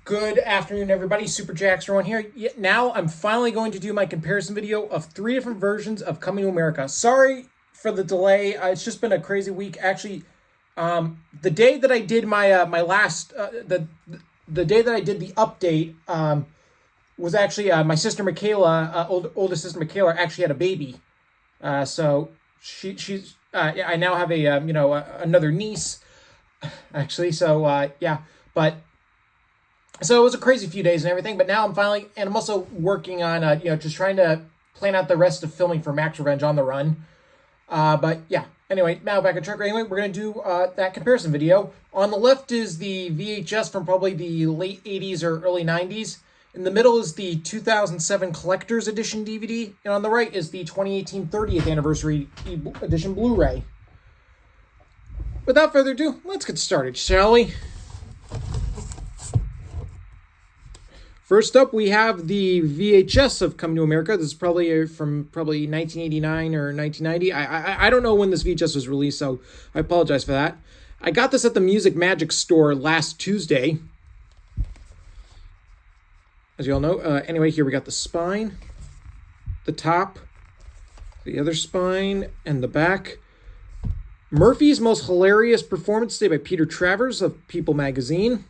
Good afternoon, everybody. Super Jackster1 here. Now I'm finally going to do my comparison video of 3 different versions of Coming to America. Sorry for the delay. It's just been a crazy week. Actually, the day that I did my the day that I did the update was actually my sister Michaela, older sister Michaela, actually had a baby. So she's I now have a another niece, actually. So yeah, but. So it was a crazy few days and everything, but now I'm finally, and I'm also working on, just trying to plan out the rest of filming for Max Revenge on the Run. But yeah, anyway, now back on track. Anyway, we're going to do that comparison video. On the left is the VHS from probably the late 80s or early 90s. In the middle is the 2007 Collector's Edition DVD. And on the right is the 2018 30th Anniversary Edition Blu-ray. Without further ado, let's get started, shall we? First up, we have the VHS of Coming to America. This is probably from 1989 or 1990. I don't know when this VHS was released, so I apologize for that. I got this at the Music Magic store last Tuesday. As you all know. Anyway, here we got the spine, the top, the other spine, and the back. Murphy's Most Hilarious Performance Today by Peter Travers of People magazine.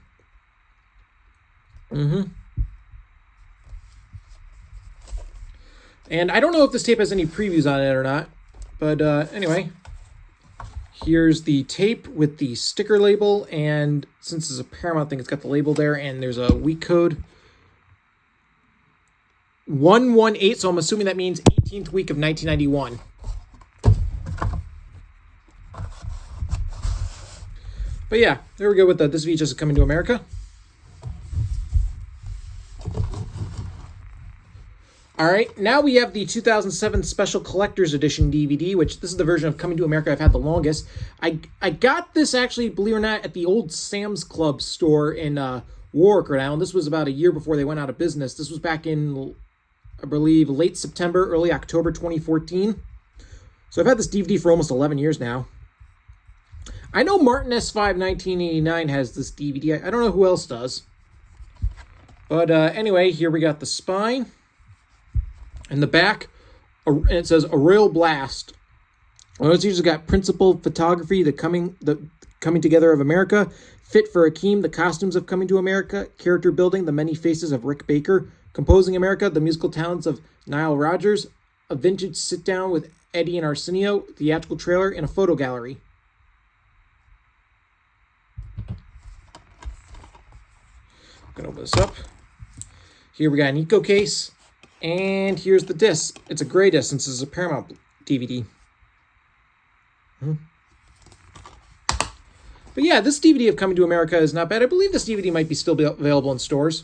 And I don't know if this tape has any previews on it or not, but anyway, here's the tape with the sticker label, and since it's a Paramount thing, it's got the label there, and there's a week code. 118, so I'm assuming that means 18th week of 1991. But yeah, there we go with this VHS is Coming to America. All right, now we have the 2007 Special Collector's Edition DVD, which this is the version of Coming to America I've had the longest. I got this, actually, believe it or not, at the old Sam's Club store in Warwick, Rhode Island. This was about a year before they went out of business. This was back in, I believe, late September, early October 2014. So I've had this DVD for almost 11 years now. I know Martin S5 1989 has this DVD. I don't know who else does. But anyway, here we got the spine. In the back, it says a Royal Blast. It's usually got principal photography, the coming together of America, Fit for Akeem, the costumes of Coming to America, character building, the many faces of Rick Baker, composing America, the musical talents of Nile Rodgers, a vintage sit down with Eddie and Arsenio, theatrical trailer, and a photo gallery. I'm gonna open this up. Here we got an Eco case. And here's the disc. It's a gray disc since it's a Paramount DVD. But yeah, this DVD of Coming to America is not bad. I believe this DVD might be still available in stores.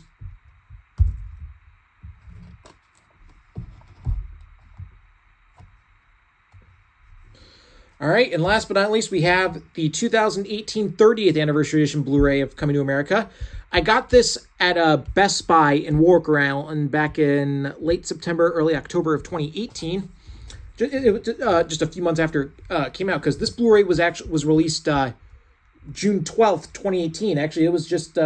All right, and last but not least, we have the 2018 30th Anniversary Edition Blu-ray of Coming to America. I got this at a Best Buy in Warwick, Rhode Island, back in late September, early October of 2018. Just a few months after it came out, because this Blu-ray was released June 12th, 2018. Actually, it was just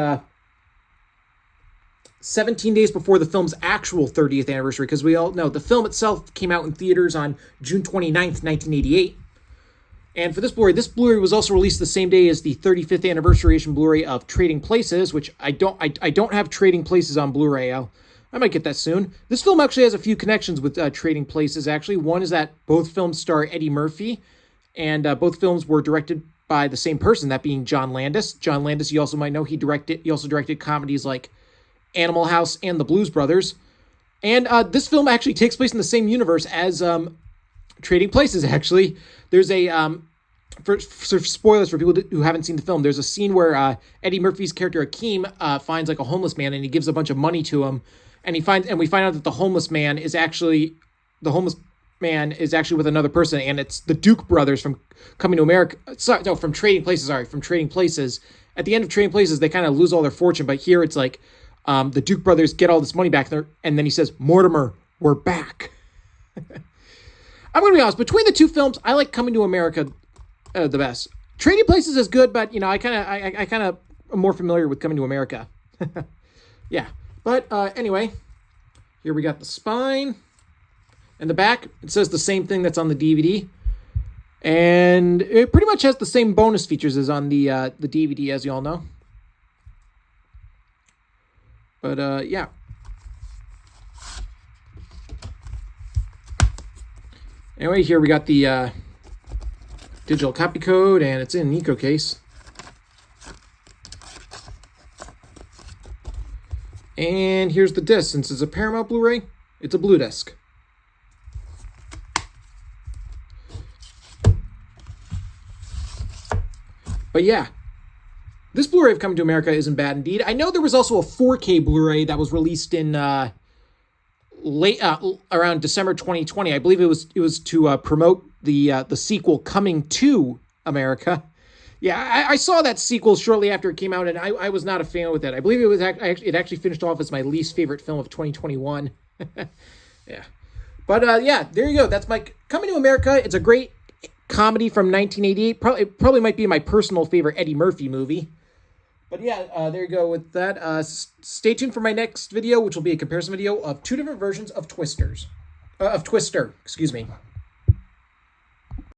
17 days before the film's actual 30th anniversary, because we all know the film itself came out in theaters on June 29th, 1988. And for this Blu-ray was also released the same day as the 35th Anniversary Edition Blu-ray of Trading Places, which I don't have Trading Places on Blu-ray. I might get that soon. This film actually has a few connections with Trading Places, actually. One is that both films star Eddie Murphy, and both films were directed by the same person, that being John Landis. John Landis, you also might know, he also directed comedies like Animal House and The Blues Brothers. And this film actually takes place in the same universe as Trading Places, actually. There's a, for spoilers for people who haven't seen the film, there's a scene where Eddie Murphy's character Akeem finds like a homeless man, and he gives a bunch of money to him, and we find out that the homeless man is actually with another person, and it's the Duke brothers from Coming to America. From Trading Places. From Trading Places. At the end of Trading Places, they kind of lose all their fortune, but here it's like the Duke brothers get all this money back, and then he says, "Mortimer, we're back." I'm going to be honest, between the two films, I like Coming to America the best. Trading Places is good, but, I kind of am more familiar with Coming to America. Yeah. But anyway, here we got the spine and the back. It says the same thing that's on the DVD. And it pretty much has the same bonus features as on the DVD, as you all know. But yeah. Anyway, here we got the digital copy code, and it's in an eco case. And here's the disc. Since it's a Paramount Blu-ray, it's a blue disc. But yeah, this Blu-ray of Coming to America isn't bad indeed. I know there was also a 4K Blu-ray that was released in late around December 2020. I believe it was to promote the sequel Coming to America. Yeah, I saw that sequel shortly after it came out, and I was not a fan with it. I believe it actually finished off as my least favorite film of 2021. Yeah, but yeah, there you go. That's my Coming to America. It's a great comedy from 1988. Probably might be my personal favorite Eddie Murphy movie. But yeah, there you go with that. Stay tuned for my next video, which will be a comparison video of two different versions of Twister. Excuse me.